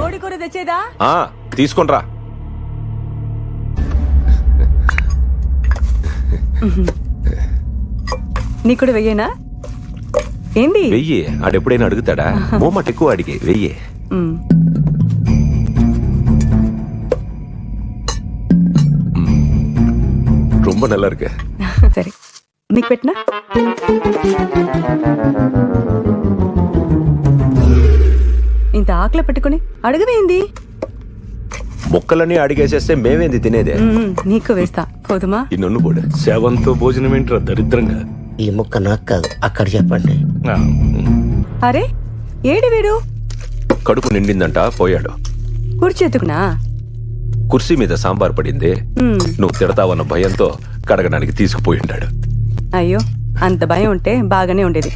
కోడి కూర తెచ్చేదా? తీసుకొనిరా. నీ కూడా వెయ్యేనా ఏంటి? వెయ్యి. ఆడెప్పుడైనా అడుగుతాడా? మోమాట ఎక్కువ అడిగి వెయ్యి. ரொம்ப நல்லா இருக்கு. సరే నీకు పెట్టినా? ఇంత ఆకలి పెట్టుకుని అడగవేంది? మొక్కలన్నీ అడిగేసేస్తే మేమేంది తినేదే? నీకు వేస్తా పోదుమా? ఈ నన్ను పోడు. శవంతో భోజనం ఏంట్రా దరిద్రంగా. ఈ ముక్క నాకు కాదు, అక్కడ చెప్పండి. అరే ఏడి వీడు? కడుపు నిండిందంట పోయాడు. కూర్చేతుకునా? కుర్చీ మీద సాంబార్ పడింది. నువ్వు తిడతావన్న భయంతో కడగడానికి తీసుకుపోయి ఉంటాడు. అయ్యో అంత భయం ఉంటే బాగానే ఉండేది.